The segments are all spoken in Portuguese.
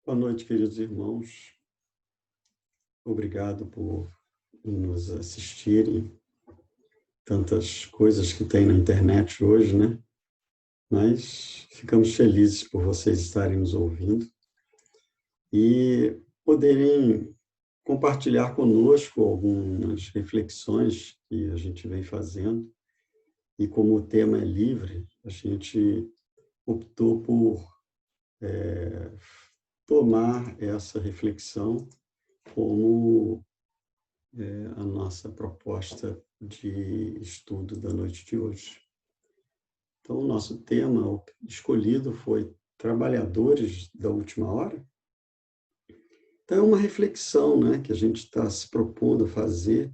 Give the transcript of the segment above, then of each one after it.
Boa noite, queridos irmãos. Obrigado por nos assistirem. Tantas coisas que tem na internet hoje, né? Mas ficamos felizes por vocês estarem nos ouvindo e poderem compartilhar conosco algumas reflexões que a gente vem fazendo. E como o tema é livre, a gente optou por tomar essa reflexão como a nossa proposta de estudo da noite de hoje. Então, o nosso tema escolhido foi Trabalhadores da Última Hora. Então, é uma reflexão, né, que a gente está se propondo a fazer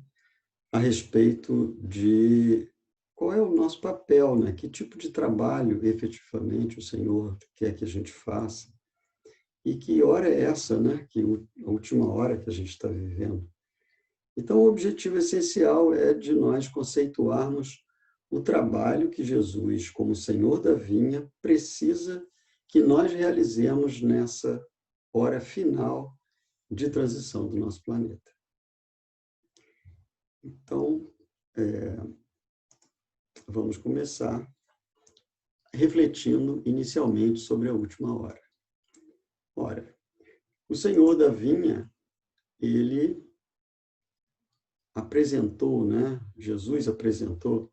a respeito de qual é o nosso papel, né? Que tipo de trabalho, efetivamente, o Senhor quer que a gente faça. E que hora é essa, né? A última hora que a gente está vivendo. Então, o objetivo essencial é de nós conceituarmos o trabalho que Jesus, como Senhor da vinha, precisa que nós realizemos nessa hora final de transição do nosso planeta. Então, vamos começar refletindo inicialmente sobre a última hora. Ora, o Senhor da vinha, ele apresentou, né? Jesus apresentou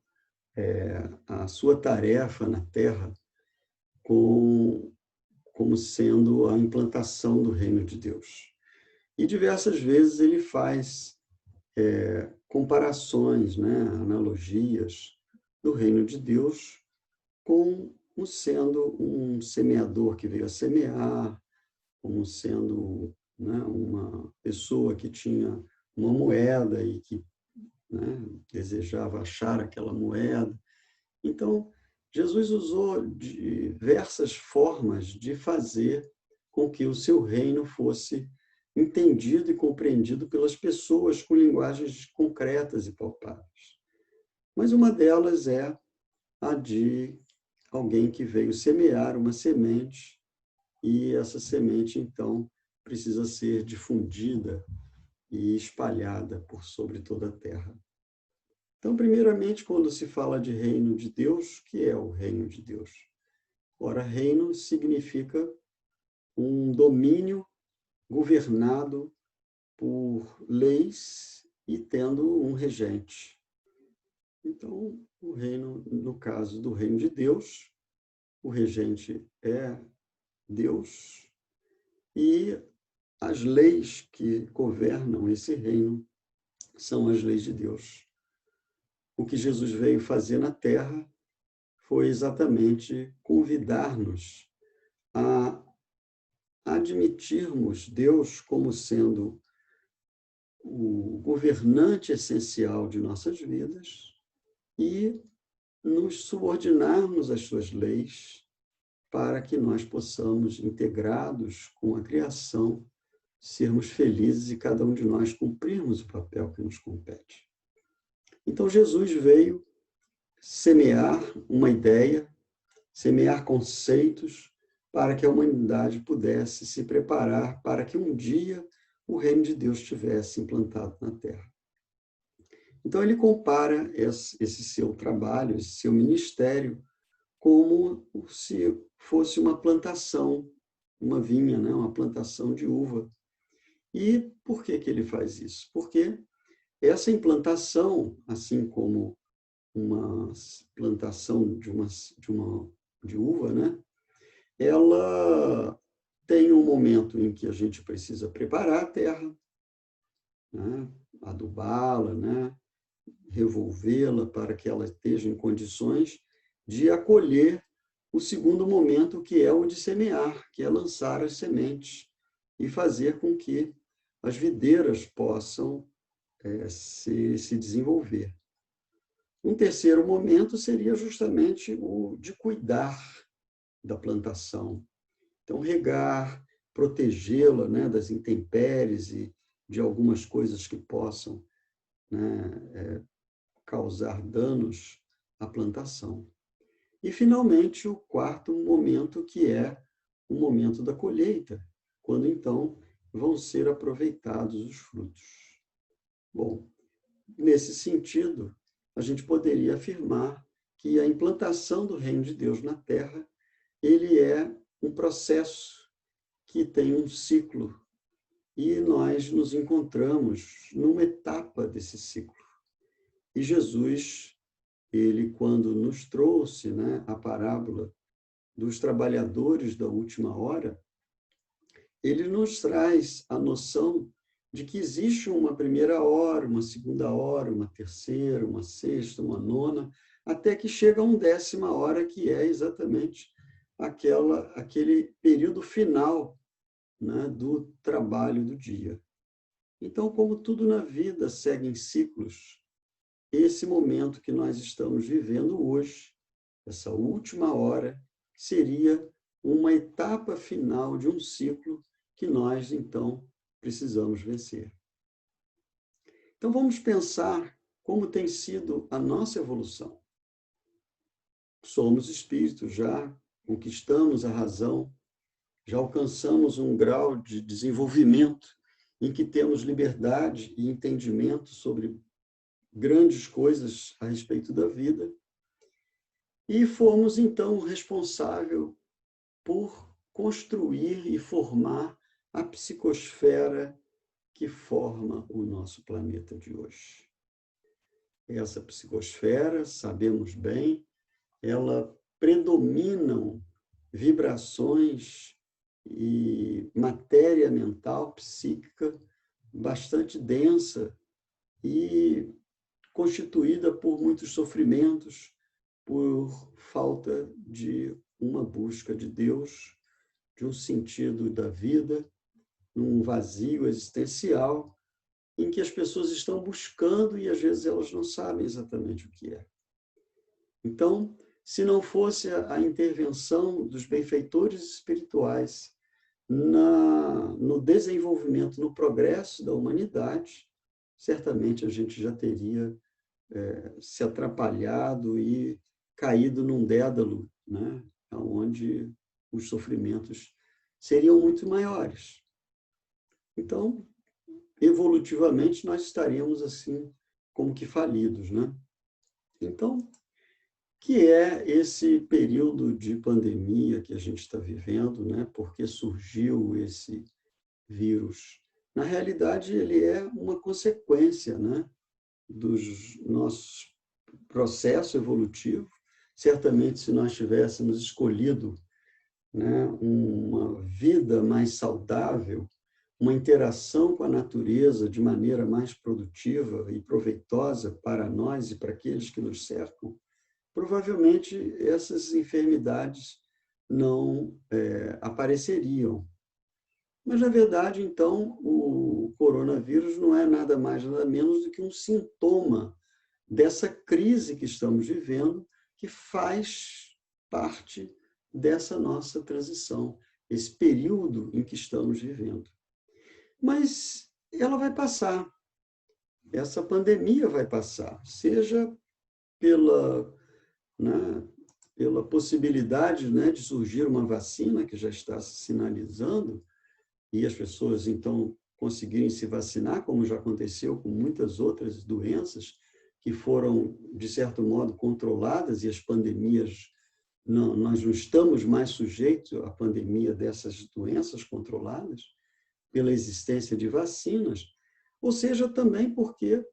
a sua tarefa na Terra como sendo a implantação do reino de Deus. E diversas vezes ele faz comparações, né? Analogias do reino de Deus como sendo um semeador que veio a semear, como sendo, né, uma pessoa que tinha uma moeda e que, né, desejava achar aquela moeda. Então, Jesus usou diversas formas de fazer com que o seu reino fosse entendido e compreendido pelas pessoas com linguagens concretas e palpáveis. Mas uma delas é a de alguém que veio semear uma semente e essa semente, então, precisa ser difundida e espalhada por sobre toda a terra. Então, primeiramente, quando se fala de reino de Deus, o que é o reino de Deus? Ora, reino significa um domínio governado por leis e tendo um regente. Então, o reino, no caso do reino de Deus, o regente é Deus e as leis que governam esse reino são as leis de Deus. O que Jesus veio fazer na Terra foi exatamente convidar-nos a admitirmos Deus como sendo o governante essencial de nossas vidas e nos subordinarmos às suas leis para que nós possamos, integrados com a criação, sermos felizes e cada um de nós cumprirmos o papel que nos compete. Então, Jesus veio semear uma ideia, semear conceitos para que a humanidade pudesse se preparar para que um dia o reino de Deus estivesse implantado na Terra. Então, ele compara esse seu trabalho, esse seu ministério, como se fosse uma plantação, uma vinha, né? Uma plantação de uva. E por que ele faz isso? Porque essa implantação, assim como uma plantação de uva, né? Ela tem um momento em que a gente precisa preparar a terra, né? Adubá-la, né? Revolvê-la para que ela esteja em condições de acolher o segundo momento, que é o de semear, que é lançar as sementes e fazer com que as videiras possam se desenvolver. Um terceiro momento seria justamente o de cuidar da plantação. Então, regar, protegê-la, né, das intempéries e de algumas coisas que possam, né, causar danos à plantação. E, finalmente, o quarto momento, que é o momento da colheita, quando então vão ser aproveitados os frutos. Bom, nesse sentido, a gente poderia afirmar que a implantação do reino de Deus na Terra, ele é um processo que tem um ciclo e nós nos encontramos numa etapa desse ciclo. E Jesus, ele quando nos trouxe, né, a parábola dos trabalhadores da última hora, ele nos traz a noção de que existe uma primeira hora, uma segunda hora, uma terceira, uma sexta, uma nona, até que chega a uma 10ª hora, que é exatamente aquele período final, né, do trabalho do dia. Então, como tudo na vida segue em ciclos, esse momento que nós estamos vivendo hoje, essa última hora, seria uma etapa final de um ciclo que nós, então, precisamos vencer. Então, vamos pensar como tem sido a nossa evolução. Somos espíritos, já conquistamos a razão, já alcançamos um grau de desenvolvimento em que temos liberdade e entendimento sobre grandes coisas a respeito da vida, e fomos, então, responsáveis por construir e formar a psicosfera que forma o nosso planeta de hoje. Essa psicosfera, sabemos bem, ela predominam vibrações e matéria mental, psíquica, bastante densa e constituída por muitos sofrimentos, por falta de uma busca de Deus, de um sentido da vida, num vazio existencial em que as pessoas estão buscando e às vezes elas não sabem exatamente o que é. Então, se não fosse a intervenção dos benfeitores espirituais no desenvolvimento, no progresso da humanidade, certamente a gente já teria se atrapalhado e caído num dédalo, né, onde os sofrimentos seriam muito maiores. Então, evolutivamente, nós estaríamos assim, como que falidos, né? Então, que é esse período de pandemia que a gente está vivendo, né? Porque surgiu esse vírus. Na realidade, ele é uma consequência, né, dos nossos processo evolutivo. Certamente, se nós tivéssemos escolhido, né, uma vida mais saudável, uma interação com a natureza de maneira mais produtiva e proveitosa para nós e para aqueles que nos cercam, provavelmente essas enfermidades não apareceriam. Mas, na verdade, então, o coronavírus não é nada mais, nada menos do que um sintoma dessa crise que estamos vivendo, que faz parte dessa nossa transição, esse período em que estamos vivendo. Mas ela vai passar, essa pandemia vai passar, seja pela, né, pela possibilidade, né, de surgir uma vacina que já está se sinalizando, e as pessoas, então, conseguirem se vacinar, como já aconteceu com muitas outras doenças, que foram, de certo modo, controladas, e as pandemias, nós não estamos mais sujeitos à pandemia dessas doenças controladas, pela existência de vacinas, ou seja, também porque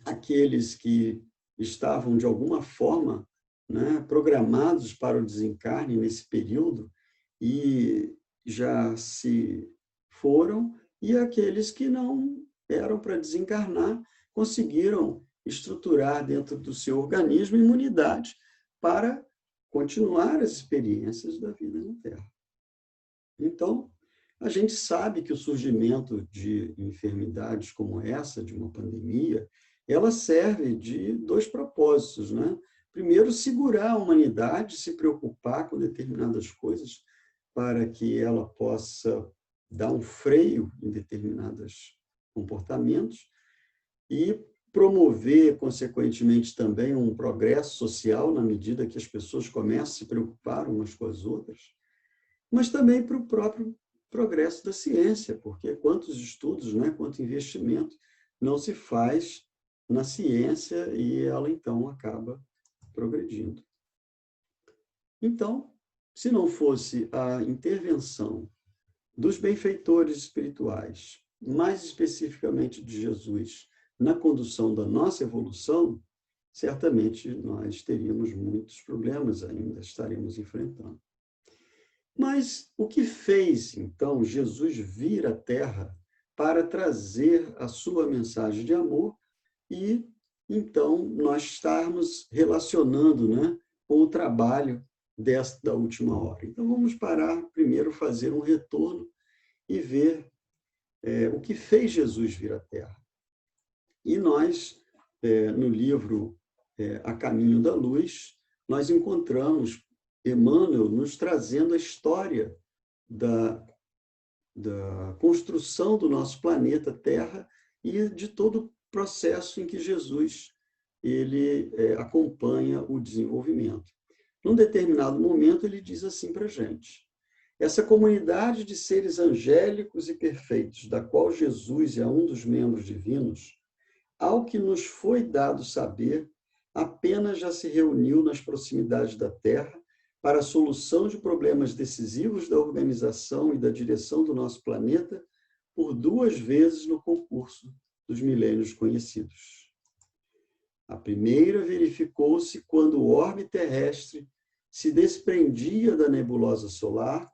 aqueles que estavam, de alguma forma, né, programados para o desencarne nesse período e já se foram, e aqueles que não eram para desencarnar conseguiram estruturar dentro do seu organismo imunidade para continuar as experiências da vida na Terra. Então, a gente sabe que o surgimento de enfermidades como essa, de uma pandemia, ela serve de dois propósitos, né? Primeiro, segurar a humanidade, se preocupar com determinadas coisas para que ela possa dar um freio em determinados comportamentos e promover, consequentemente, também um progresso social na medida que as pessoas começam a se preocupar umas com as outras, mas também para o próprio progresso da ciência, porque quantos estudos, né, quanto investimento não se faz na ciência e ela, então, acaba progredindo. Então, se não fosse a intervenção dos benfeitores espirituais, mais especificamente de Jesus, na condução da nossa evolução, certamente nós teríamos muitos problemas ainda, estaremos enfrentando. Mas o que fez, então, Jesus vir à Terra para trazer a sua mensagem de amor e, então, nós estarmos relacionando, né, com o trabalho da última hora. Então, vamos parar primeiro, fazer um retorno e ver o que fez Jesus vir à Terra. E nós, no livro A Caminho da Luz, nós encontramos Emmanuel nos trazendo a história da construção do nosso planeta Terra e de todo o processo em que Jesus ele acompanha o desenvolvimento. Num determinado momento, ele diz assim para a gente: essa comunidade de seres angélicos e perfeitos, da qual Jesus é um dos membros divinos, ao que nos foi dado saber, apenas já se reuniu nas proximidades da Terra para a solução de problemas decisivos da organização e da direção do nosso planeta por 2 vezes no concurso dos milênios conhecidos. A primeira verificou-se quando o orbe terrestre se desprendia da nebulosa solar,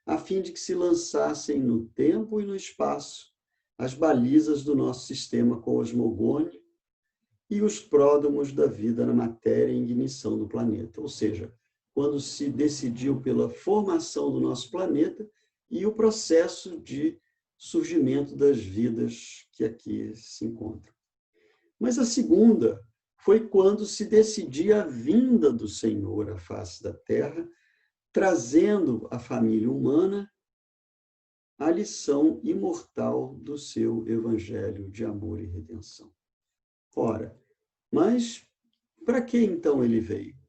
a fim de que se lançassem no tempo e no espaço as balizas do nosso sistema cosmogônico e os pródromos da vida na matéria em ignição do planeta. Ou seja, quando se decidiu pela formação do nosso planeta e o processo de surgimento das vidas que aqui se encontram. Mas a segunda foi quando se decidia a vinda do Senhor à face da Terra, trazendo à família humana a lição imortal do seu evangelho de amor e redenção. Ora, mas para que então ele veio?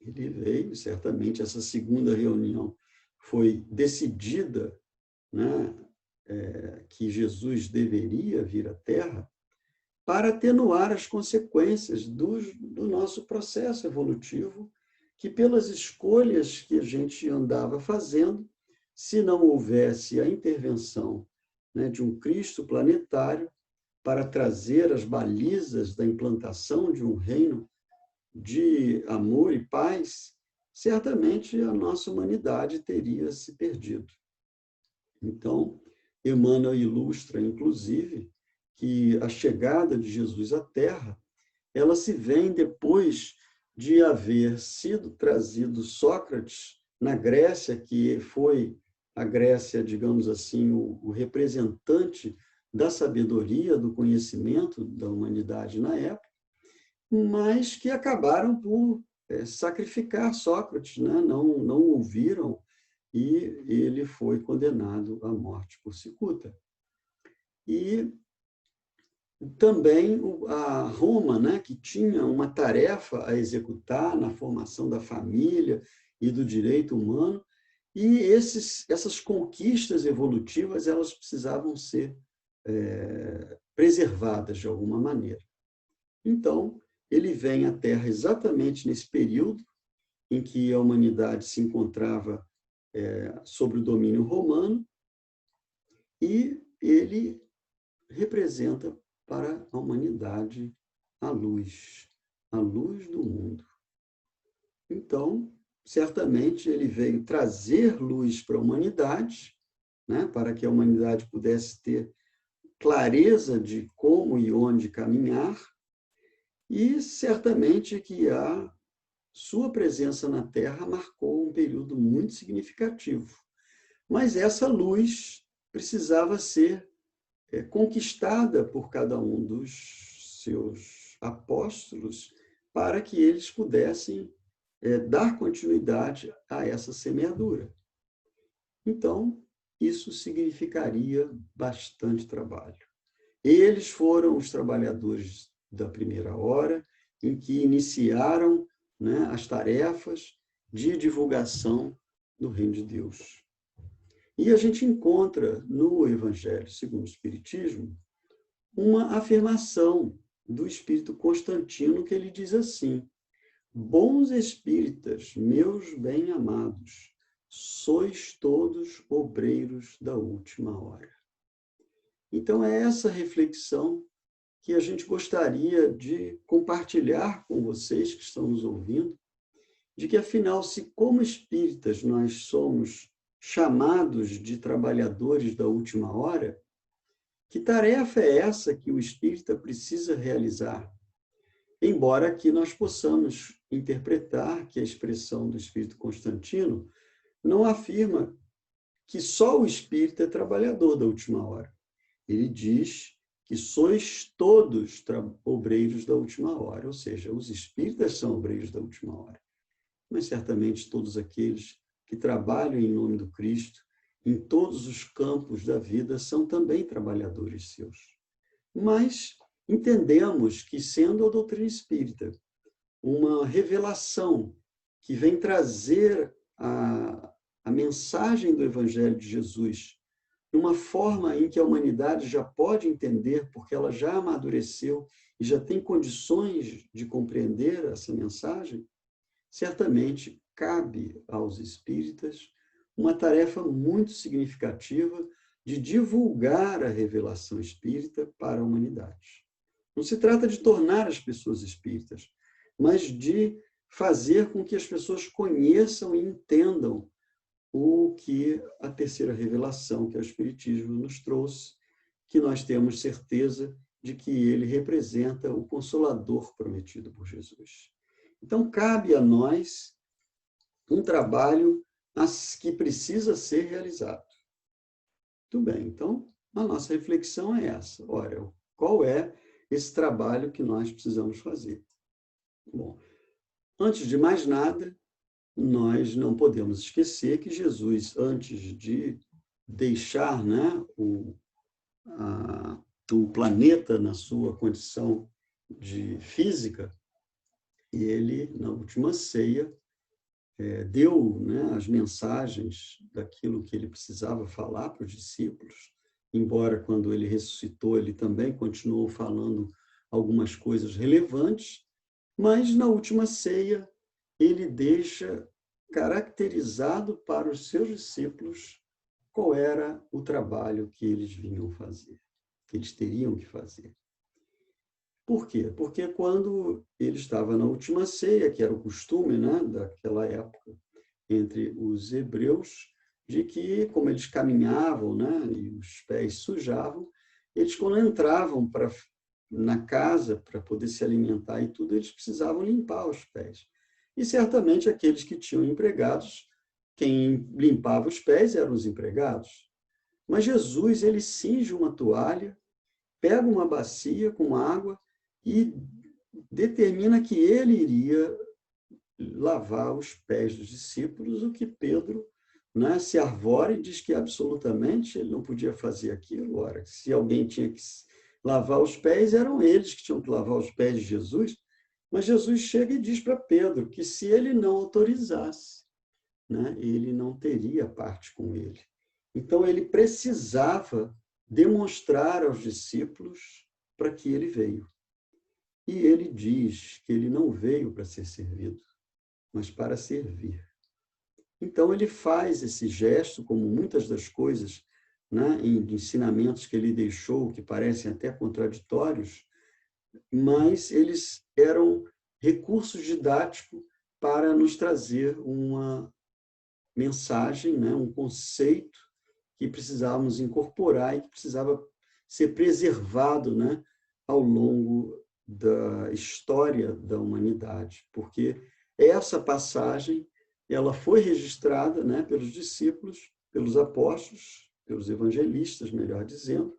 Ele veio, certamente, essa segunda reunião foi decidida, né, que Jesus deveria vir à Terra para atenuar as consequências do nosso processo evolutivo, que pelas escolhas que a gente andava fazendo, se não houvesse a intervenção, né, de um Cristo planetário para trazer as balizas da implantação de um reino de amor e paz, certamente a nossa humanidade teria se perdido. Então, Emmanuel ilustra, inclusive, que a chegada de Jesus à Terra, ela se vem depois de haver sido trazido Sócrates na Grécia, que foi a Grécia, digamos assim, o representante da sabedoria, do conhecimento da humanidade na época, mas que acabaram por sacrificar Sócrates, né? Não ouviram, e ele foi condenado à morte por cicuta. E também a Roma, né, que tinha uma tarefa a executar na formação da família e do direito humano, e essas conquistas evolutivas elas precisavam ser preservadas de alguma maneira. Então, ele vem à Terra exatamente nesse período em que a humanidade se encontrava sob o domínio romano, e ele representa para a humanidade a luz do mundo. Então, certamente, ele veio trazer luz para a humanidade, né, para que a humanidade pudesse ter clareza de como e onde caminhar, e certamente que a sua presença na Terra marcou um período muito significativo. Mas essa luz precisava ser conquistada por cada um dos seus apóstolos para que eles pudessem dar continuidade a essa semeadura. Então, isso significaria bastante trabalho. Eles foram os trabalhadores da primeira hora, em que iniciaram, né, as tarefas de divulgação do Reino de Deus. E a gente encontra no Evangelho segundo o Espiritismo uma afirmação do espírito Constantino que ele diz assim: bons espíritas, meus bem-amados, sois todos obreiros da última hora. Então, é essa reflexão que a gente gostaria de compartilhar com vocês que estão nos ouvindo, de que, afinal, se como espíritas nós somos chamados de trabalhadores da última hora, que tarefa é essa que o espírita precisa realizar? Embora aqui nós possamos interpretar que a expressão do espírito Constantino não afirma que só o espírito é trabalhador da última hora. Ele diz que sois todos obreiros da última hora, ou seja, os espíritas são obreiros da última hora. Mas certamente todos aqueles que trabalham em nome do Cristo, em todos os campos da vida, são também trabalhadores seus. Mas entendemos que, sendo a doutrina espírita uma revelação que vem trazer a mensagem do Evangelho de Jesus de uma forma em que a humanidade já pode entender, porque ela já amadureceu e já tem condições de compreender essa mensagem, certamente cabe aos espíritas uma tarefa muito significativa de divulgar a revelação espírita para a humanidade. Não se trata de tornar as pessoas espíritas, mas de fazer com que as pessoas conheçam e entendam o que a terceira revelação, que é o Espiritismo, nos trouxe, que nós temos certeza de que ele representa o Consolador prometido por Jesus. Então, cabe a nós um trabalho que precisa ser realizado. Muito bem, então, a nossa reflexão é essa. Ora, qual é esse trabalho que nós precisamos fazer? Bom, antes de mais nada, nós não podemos esquecer que Jesus, antes de deixar, né, o planeta na sua condição de física, ele, na última ceia, deu, né, as mensagens daquilo que ele precisava falar para os discípulos, embora quando ele ressuscitou, ele também continuou falando algumas coisas relevantes, mas na última ceia ele deixa caracterizado para os seus discípulos qual era o trabalho que eles vinham fazer, que eles teriam que fazer. Por quê? Porque quando ele estava na última ceia, que era o costume, né, daquela época, entre os hebreus, de que, como eles caminhavam, né, e os pés sujavam, eles, quando entravam na casa para poder se alimentar e tudo, eles precisavam limpar os pés. E certamente aqueles que tinham empregados, quem limpava os pés eram os empregados. Mas Jesus, ele cinge uma toalha, pega uma bacia com água e determina que ele iria lavar os pés dos discípulos, o que Pedro, né, se arvora e diz que absolutamente ele não podia fazer aquilo. Ora, se alguém tinha que lavar os pés, eram eles que tinham que lavar os pés de Jesus. Mas Jesus chega e diz para Pedro que se ele não autorizasse, né, ele não teria parte com ele. Então, ele precisava demonstrar aos discípulos para que ele veio. E ele diz que ele não veio para ser servido, mas para servir. Então, ele faz esse gesto, como muitas das coisas, né, de ensinamentos que ele deixou, que parecem até contraditórios, mas eles eram recursos didáticos para nos trazer uma mensagem, né, um conceito que precisávamos incorporar e que precisava ser preservado, né, ao longo da história da humanidade, porque essa passagem ela foi registrada, né, pelos discípulos, pelos apóstolos, pelos evangelistas, melhor dizendo,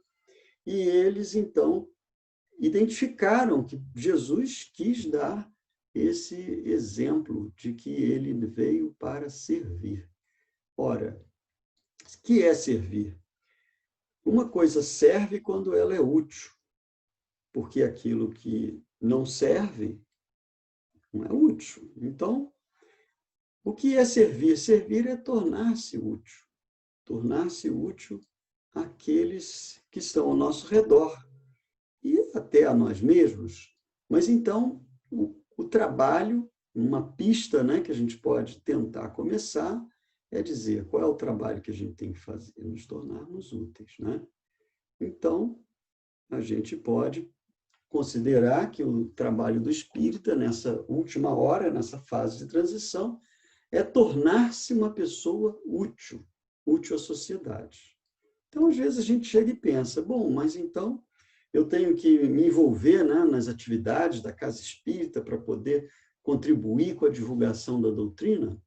e eles, então, identificaram que Jesus quis dar esse exemplo de que ele veio para servir. Ora, o que é servir? Uma coisa serve quando ela é útil, porque aquilo que não serve não é útil. Então, o que é servir? Servir é tornar-se útil, tornar-se útil àqueles que estão ao nosso redor e até a nós mesmos. Mas então, o trabalho, uma pista, né, que a gente pode tentar começar, é dizer qual é o trabalho que a gente tem que fazer, nos tornarmos úteis, né? Então, a gente pode considerar que o trabalho do espírita, nessa última hora, nessa fase de transição, é tornar-se uma pessoa útil, útil à sociedade. Então, às vezes, a gente chega e pensa, bom, mas então eu tenho que me envolver, né, nas atividades da Casa Espírita para poder contribuir com a divulgação da doutrina?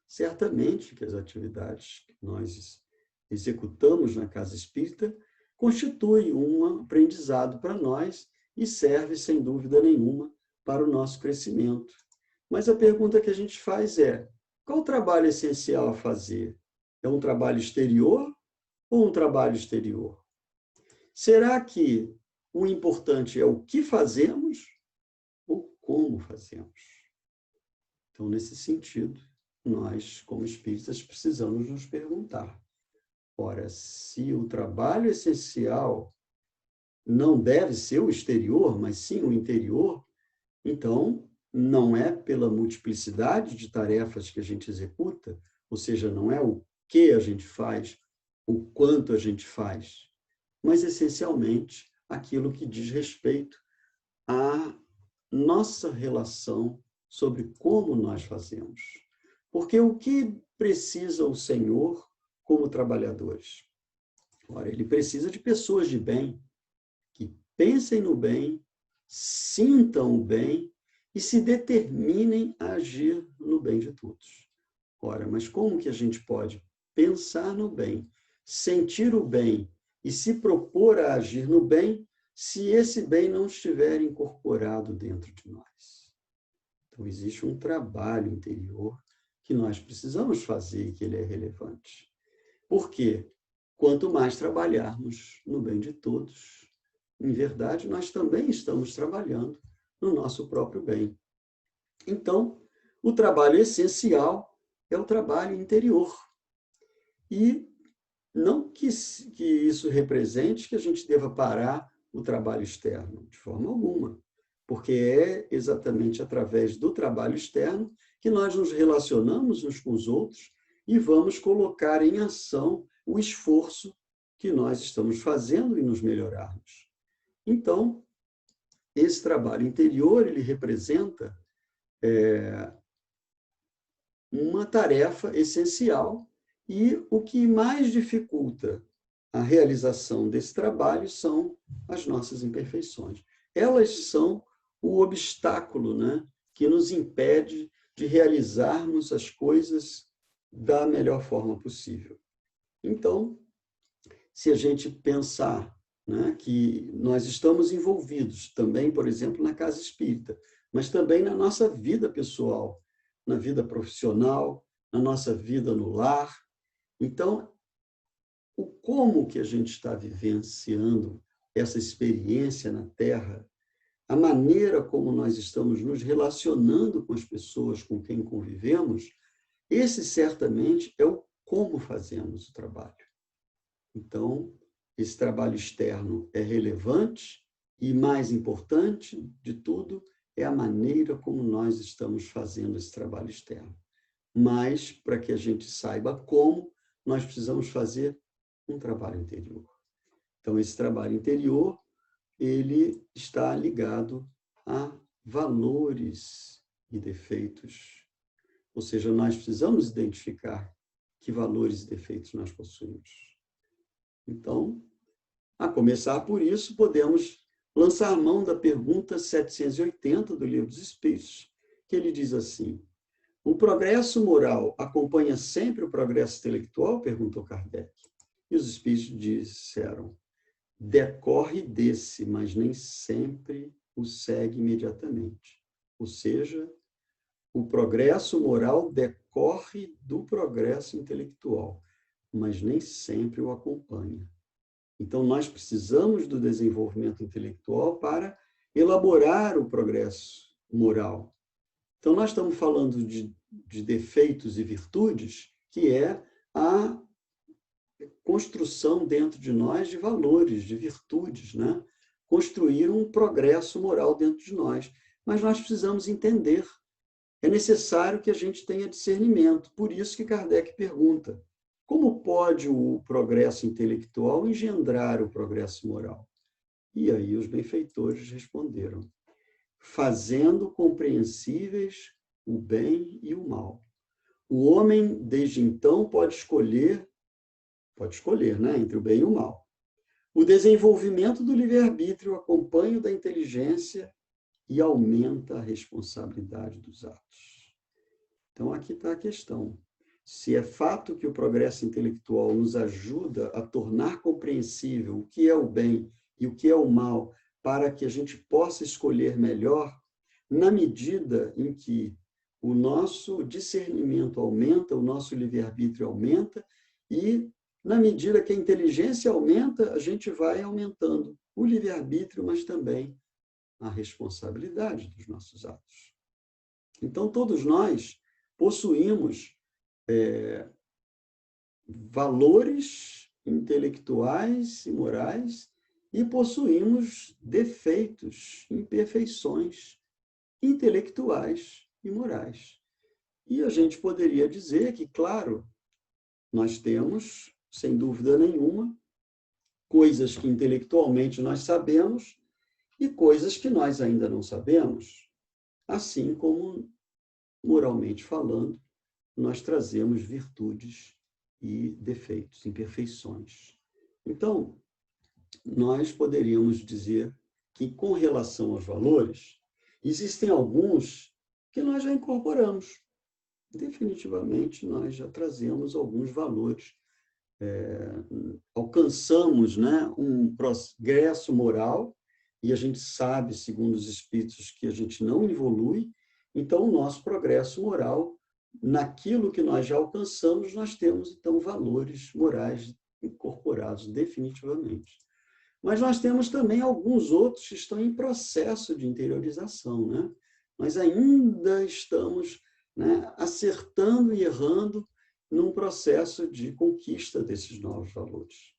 Certamente que as atividades que nós executamos na Casa Espírita constituem um aprendizado para nós e serve, sem dúvida nenhuma, para o nosso crescimento. Mas a pergunta que a gente faz é, qual o trabalho essencial a fazer? É um trabalho exterior ou um trabalho exterior? Será que o importante é o que fazemos ou como fazemos? Então, nesse sentido, nós, como espíritas, precisamos nos perguntar. Ora, se o trabalho essencial não deve ser o exterior, mas sim o interior, então não é pela multiplicidade de tarefas que a gente executa, ou seja, não é o que a gente faz, o quanto a gente faz, mas essencialmente aquilo que diz respeito à nossa relação sobre como nós fazemos. Porque o que precisa o Senhor como trabalhadores? Ora, ele precisa de pessoas de bem, que pensem no bem, sintam o bem e se determinem a agir no bem de todos. Ora, mas como que a gente pode pensar no bem, sentir o bem e se propor a agir no bem, se esse bem não estiver incorporado dentro de nós? Então, existe um trabalho interior que nós precisamos fazer e que ele é relevante. Por quê? Quanto mais trabalharmos no bem de todos, em verdade, nós também estamos trabalhando no nosso próprio bem. Então, o trabalho essencial é o trabalho interior. E não que isso represente que a gente deva parar o trabalho externo, de forma alguma, porque é exatamente através do trabalho externo que nós nos relacionamos uns com os outros e vamos colocar em ação o esforço que nós estamos fazendo em nos melhorarmos. Então, esse trabalho interior, ele representa uma tarefa essencial e o que mais dificulta a realização desse trabalho são as nossas imperfeições. Elas são o obstáculo, né, que nos impede de realizarmos as coisas da melhor forma possível. Então, se a gente pensar, né, que nós estamos envolvidos também, por exemplo, na casa espírita, mas também na nossa vida pessoal, na vida profissional, na nossa vida no lar. Então, o como que a gente está vivenciando essa experiência na Terra, a maneira como nós estamos nos relacionando com as pessoas com quem convivemos, esse certamente é o como fazemos o trabalho. Então, esse trabalho externo é relevante e, mais importante de tudo, é a maneira como nós estamos fazendo esse trabalho externo. Mas, para que a gente saiba como, nós precisamos fazer um trabalho interior. Então, esse trabalho interior, ele está ligado a valores e defeitos. Ou seja, nós precisamos identificar que valores e defeitos nós possuímos. Então, a começar por isso, podemos lançar mão da pergunta 780 do Livro dos Espíritos, que ele diz assim: o progresso moral acompanha sempre o progresso intelectual? Perguntou Kardec. E os Espíritos disseram: decorre desse, mas nem sempre o segue imediatamente. Ou seja, o progresso moral decorre do progresso intelectual, mas nem sempre o acompanha. Então, nós precisamos do desenvolvimento intelectual para elaborar o progresso moral. Então, nós estamos falando de defeitos e virtudes, que é a construção dentro de nós de valores, de virtudes, né? Construir um progresso moral dentro de nós. Mas nós precisamos entender. É necessário que a gente tenha discernimento. Por isso que Kardec pergunta: como pode o progresso intelectual engendrar o progresso moral? E aí os benfeitores responderam: fazendo compreensíveis o bem e o mal. O homem, desde então, pode escolher, né, entre o bem e o mal. O desenvolvimento do livre-arbítrio acompanha o da inteligência e aumenta a responsabilidade dos atos. Então, aqui está a questão. Se é fato que o progresso intelectual nos ajuda a tornar compreensível o que é o bem e o que é o mal, para que a gente possa escolher melhor, na medida em que o nosso discernimento aumenta, o nosso livre-arbítrio aumenta, e na medida que a inteligência aumenta, a gente vai aumentando o livre-arbítrio, mas também a responsabilidade dos nossos atos. Então, todos nós possuímos valores intelectuais e morais e possuímos defeitos, imperfeições intelectuais e morais. E a gente poderia dizer que, claro, nós temos, sem dúvida nenhuma, coisas que intelectualmente nós sabemos e coisas que nós ainda não sabemos, assim como, moralmente falando, nós trazemos virtudes e defeitos, imperfeições. Então, nós poderíamos dizer que, com relação aos valores, existem alguns que nós já incorporamos. Definitivamente, nós já trazemos alguns valores. Alcançamos, né, um progresso moral, e a gente sabe, segundo os espíritos, que a gente não evolui. Então, o nosso progresso moral, naquilo que nós já alcançamos, nós temos, então, valores morais incorporados definitivamente. Mas nós temos também alguns outros que estão em processo de interiorização, né? Nós ainda estamos, né, acertando e errando num processo de conquista desses novos valores.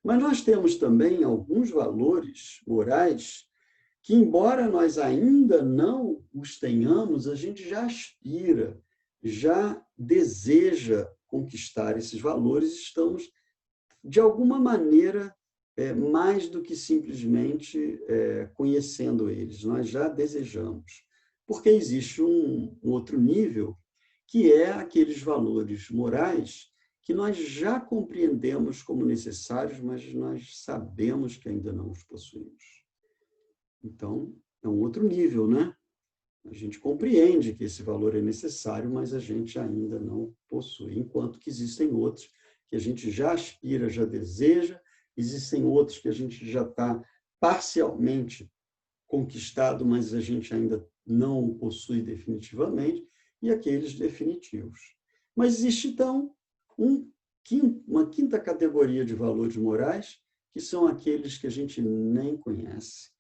Mas nós temos também alguns valores morais que, embora nós ainda não os tenhamos, a gente já aspira, já deseja conquistar esses valores, estamos, de alguma maneira, mais do que simplesmente conhecendo eles, nós já desejamos. Porque existe um outro nível, que é aqueles valores morais que nós já compreendemos como necessários, mas nós sabemos que ainda não os possuímos. Então, é um outro nível, né? A gente compreende que esse valor é necessário, mas a gente ainda não possui, enquanto que existem outros que a gente já aspira, já deseja, existem outros que a gente já está parcialmente conquistado, mas a gente ainda não o possui definitivamente, e aqueles definitivos. Mas existe, então, uma quinta categoria de valores morais, que são aqueles que a gente nem conhece,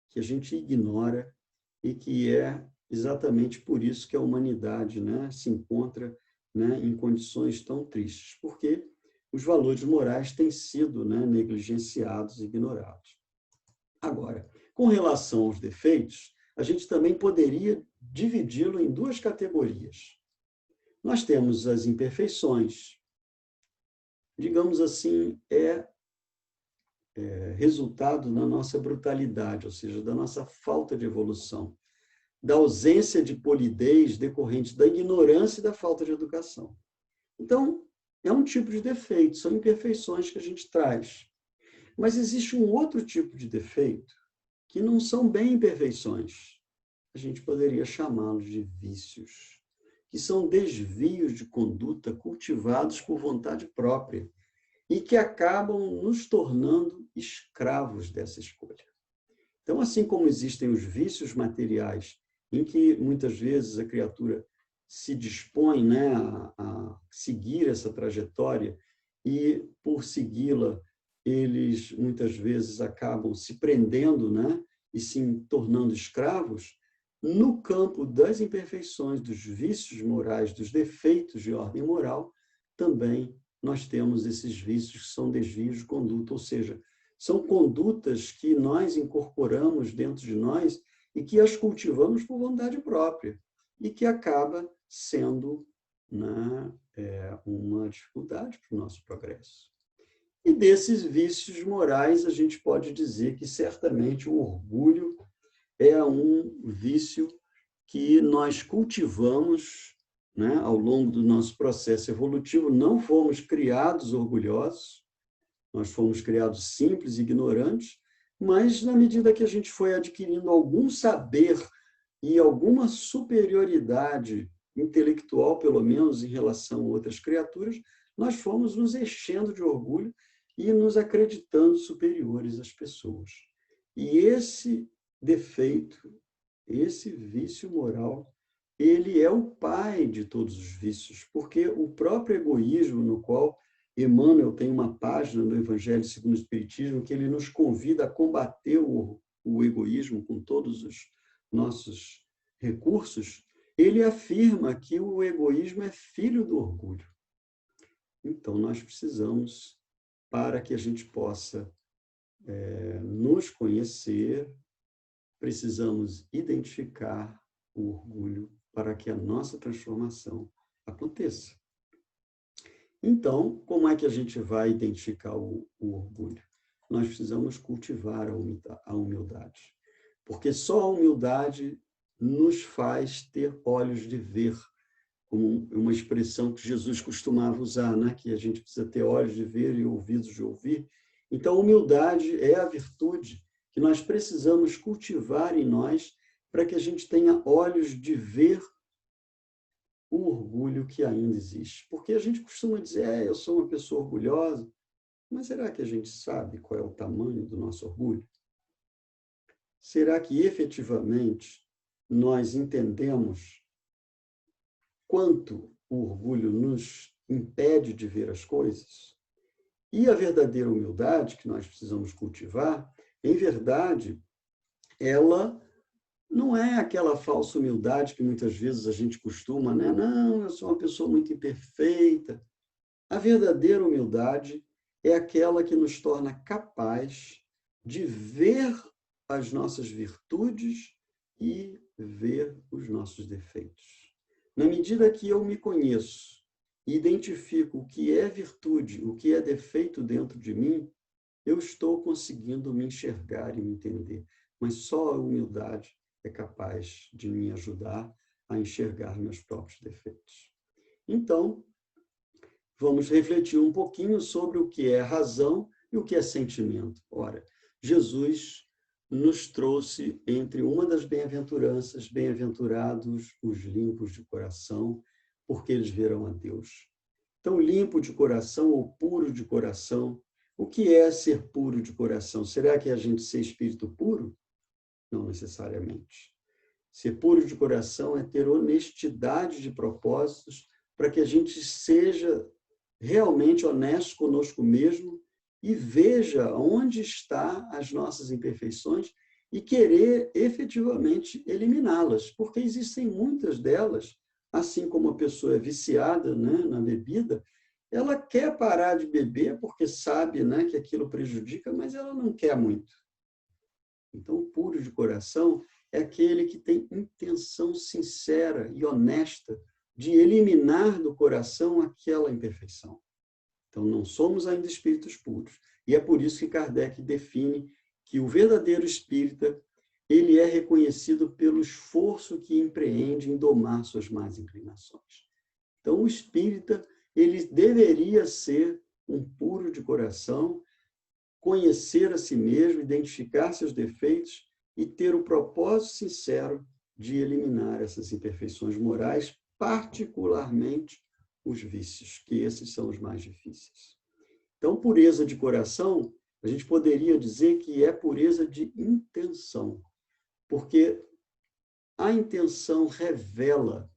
que a gente ignora, e que é exatamente por isso que a humanidade, né, se encontra, né, em condições tão tristes, porque os valores morais têm sido, né, negligenciados e ignorados. Agora, com relação aos defeitos, a gente também poderia dividi-lo em duas categorias. Nós temos as imperfeições. Digamos assim, resultado da nossa brutalidade, ou seja, da nossa falta de evolução, da ausência de polidez decorrente da ignorância e da falta de educação. Então, é um tipo de defeito, são imperfeições que a gente traz. Mas existe um outro tipo de defeito que não são bem imperfeições. A gente poderia chamá-los de vícios, que são desvios de conduta cultivados por vontade própria e que acabam nos tornando escravos dessa escolha. Então, assim como existem os vícios materiais, em que muitas vezes a criatura se dispõe, né, a seguir essa trajetória e, por segui-la, eles muitas vezes acabam se prendendo, né, e se tornando escravos. No campo das imperfeições, dos vícios morais, dos defeitos de ordem moral, também nós temos esses vícios que são desvios de conduta, ou seja, são condutas que nós incorporamos dentro de nós e que as cultivamos por vontade própria e que acaba sendo, né, uma dificuldade para o nosso progresso. E desses vícios morais, a gente pode dizer que certamente o orgulho é um vício que nós cultivamos, né, ao longo do nosso processo evolutivo. Não fomos criados orgulhosos, nós fomos criados simples e ignorantes, mas na medida que a gente foi adquirindo algum saber e alguma superioridade intelectual, pelo menos em relação a outras criaturas, nós fomos nos enchendo de orgulho e nos acreditando superiores às pessoas. E esse defeito, esse vício moral, ele é o pai de todos os vícios, porque o próprio egoísmo, no qual Emmanuel tem uma página no Evangelho segundo o Espiritismo que ele nos convida a combater o egoísmo com todos os nossos recursos, ele afirma que o egoísmo é filho do orgulho. Então, nós precisamos, para que a gente possa nos conhecer, precisamos identificar o orgulho para que a nossa transformação aconteça. Então, como é que a gente vai identificar o orgulho? Nós precisamos cultivar a humildade, porque só a humildade nos faz ter olhos de ver, como uma expressão que Jesus costumava usar, né? Que a gente precisa ter olhos de ver e ouvidos de ouvir. Então, a humildade é a virtude que nós precisamos cultivar em nós para que a gente tenha olhos de ver o orgulho que ainda existe. Porque a gente costuma dizer, eu sou uma pessoa orgulhosa, mas será que a gente sabe qual é o tamanho do nosso orgulho? Será que efetivamente nós entendemos quanto o orgulho nos impede de ver as coisas? E a verdadeira humildade que nós precisamos cultivar, em verdade, ela não é aquela falsa humildade que muitas vezes a gente costuma, né? Não, eu sou uma pessoa muito imperfeita. A verdadeira humildade é aquela que nos torna capaz de ver as nossas virtudes e ver os nossos defeitos. Na medida que eu me conheço e identifico o que é virtude, o que é defeito dentro de mim, eu estou conseguindo me enxergar e me entender. Mas só a humildade é capaz de me ajudar a enxergar meus próprios defeitos. Então, vamos refletir um pouquinho sobre o que é razão e o que é sentimento. Ora, Jesus nos trouxe entre uma das bem-aventuranças, bem-aventurados os limpos de coração, porque eles verão a Deus. Então, limpo de coração ou puro de coração, o que é ser puro de coração? Será que é a gente ser espírito puro? Não necessariamente. Ser puro de coração é ter honestidade de propósitos para que a gente seja realmente honesto conosco mesmo e veja onde estão as nossas imperfeições e querer efetivamente eliminá-las, porque existem muitas delas, assim como a pessoa é viciada, né, na bebida, ela quer parar de beber porque sabe, né, que aquilo prejudica, mas ela não quer muito. Então, o puro de coração é aquele que tem intenção sincera e honesta de eliminar do coração aquela imperfeição. Então, não somos ainda espíritos puros. E é por isso que Kardec define que o verdadeiro espírita, ele é reconhecido pelo esforço que empreende em domar suas más inclinações. Então, o espírita, ele deveria ser um puro de coração, conhecer a si mesmo, identificar seus defeitos e ter o propósito sincero de eliminar essas imperfeições morais, particularmente os vícios, que esses são os mais difíceis. Então, pureza de coração, a gente poderia dizer que é pureza de intenção, porque a intenção revela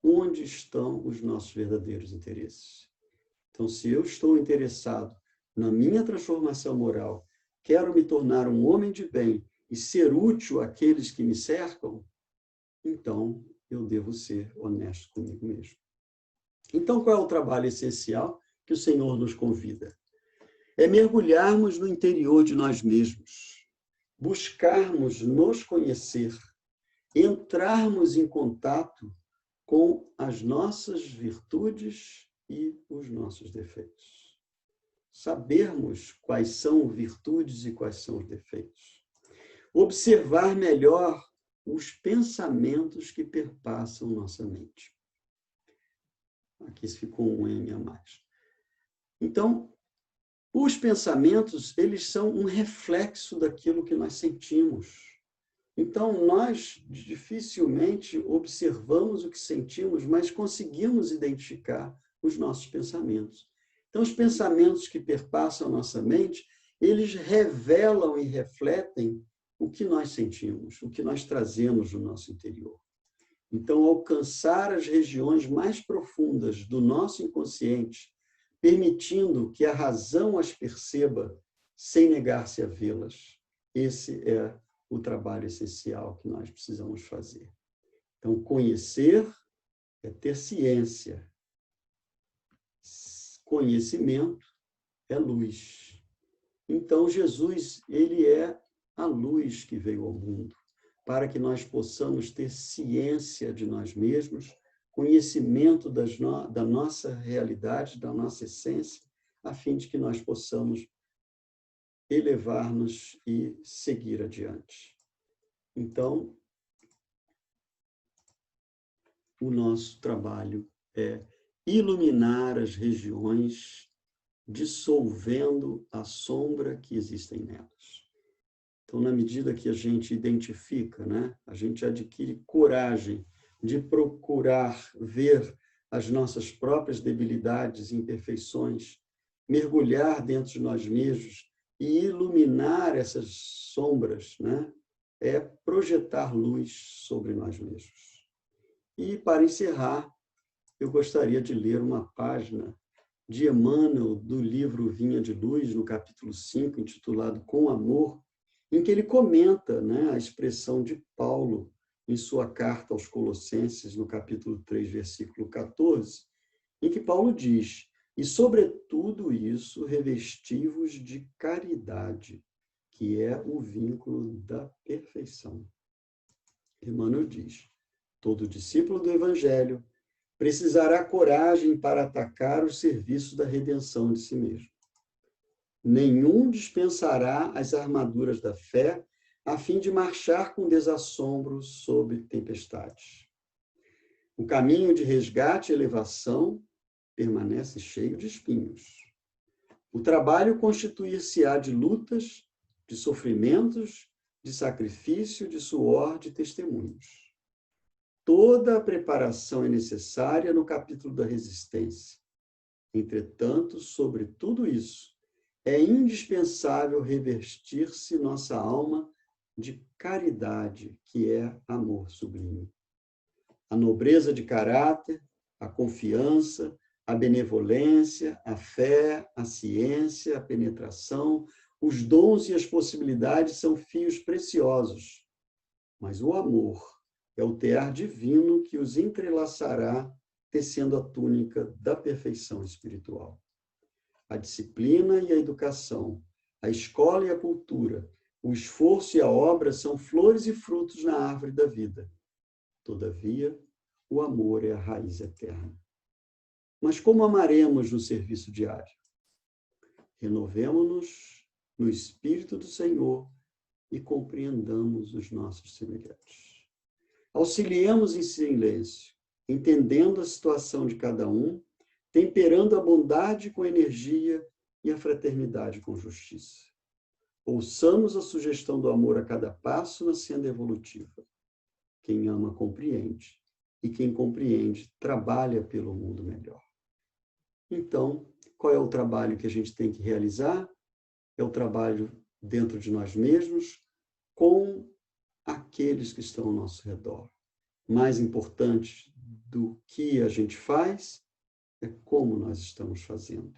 onde estão os nossos verdadeiros interesses. Então, se eu estou interessado na minha transformação moral, quero me tornar um homem de bem e ser útil àqueles que me cercam, então eu devo ser honesto comigo mesmo. Então, qual é o trabalho essencial que o Senhor nos convida. É mergulharmos no interior de nós mesmos, buscarmos nos conhecer, entrarmos em contato com as nossas virtudes e os nossos defeitos. Sabermos quais são virtudes e quais são os defeitos. Observar melhor os pensamentos que perpassam nossa mente. Aqui ficou um M a mais. Então, os pensamentos, eles são um reflexo daquilo que nós sentimos. Então, nós dificilmente observamos o que sentimos, mas conseguimos identificar os nossos pensamentos. Então, os pensamentos que perpassam a nossa mente, eles revelam e refletem o que nós sentimos, o que nós trazemos no nosso interior. Então, alcançar as regiões mais profundas do nosso inconsciente, permitindo que a razão as perceba sem negar-se a vê-las. Esse é o trabalho essencial que nós precisamos fazer. Então, conhecer é ter ciência. Conhecimento é luz. Então, Jesus, ele é a luz que veio ao mundo, para que nós possamos ter ciência de nós mesmos, conhecimento da nossa realidade, da nossa essência, a fim de que nós possamos elevar-nos e seguir adiante. Então, o nosso trabalho é iluminar as regiões, dissolvendo a sombra que existem nelas. Então, na medida que a gente identifica, né, a gente adquire coragem de procurar ver as nossas próprias debilidades e imperfeições, mergulhar dentro de nós mesmos e iluminar essas sombras, né, é projetar luz sobre nós mesmos. E, para encerrar, eu gostaria de ler uma página de Emmanuel, do livro Vinha de Luz, no capítulo 5, intitulado Com Amor, em que ele comenta, né, a expressão de Paulo em sua carta aos Colossenses, no capítulo 3, versículo 14, em que Paulo diz: e, sobretudo isso, revesti-vos de caridade, que é o vínculo da perfeição. Emmanuel diz: todo discípulo do Evangelho precisará coragem para atacar os serviços da redenção de si mesmo. Nenhum dispensará as armaduras da fé a fim de marchar com desassombro sob tempestades. O caminho de resgate e elevação permanece cheio de espinhos. O trabalho constituir-se-á de lutas, de sofrimentos, de sacrifício, de suor, de testemunhos. Toda a preparação é necessária no capítulo da resistência. Entretanto, sobre tudo isso, é indispensável revestir-se nossa alma de caridade, que é amor sublime. A nobreza de caráter, a confiança, a benevolência, a fé, a ciência, a penetração, os dons e as possibilidades são fios preciosos, mas o amor é o tear divino que os entrelaçará, tecendo a túnica da perfeição espiritual. A disciplina e a educação, a escola e a cultura, o esforço e a obra são flores e frutos na árvore da vida. Todavia, o amor é a raiz eterna. Mas como amaremos no serviço diário? Renovemo-nos no Espírito do Senhor e compreendamos os nossos semelhantes. Auxiliemos em silêncio, entendendo a situação de cada um, temperando a bondade com energia e a fraternidade com justiça. Ouçamos a sugestão do amor a cada passo na senda evolutiva. Quem ama, compreende, e quem compreende, trabalha pelo mundo melhor. Então, qual é o trabalho que a gente tem que realizar? É o trabalho dentro de nós mesmos, com aqueles que estão ao nosso redor. Mais importante do que a gente faz é como nós estamos fazendo.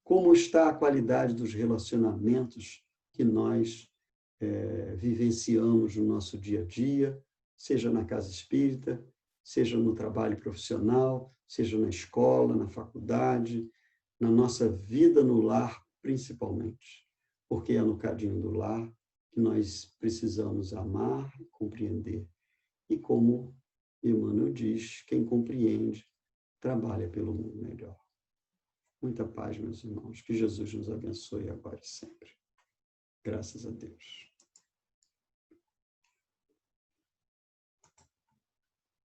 Como está a qualidade dos relacionamentos que nós vivenciamos no nosso dia a dia, seja na casa espírita, seja no trabalho profissional, seja na escola, na faculdade, na nossa vida no lar, principalmente, porque é no cadinho do lar que nós precisamos amar e compreender. E como Emmanuel diz, quem compreende trabalha pelo mundo melhor. Muita paz, meus irmãos. Que Jesus nos abençoe agora e sempre. Graças a Deus.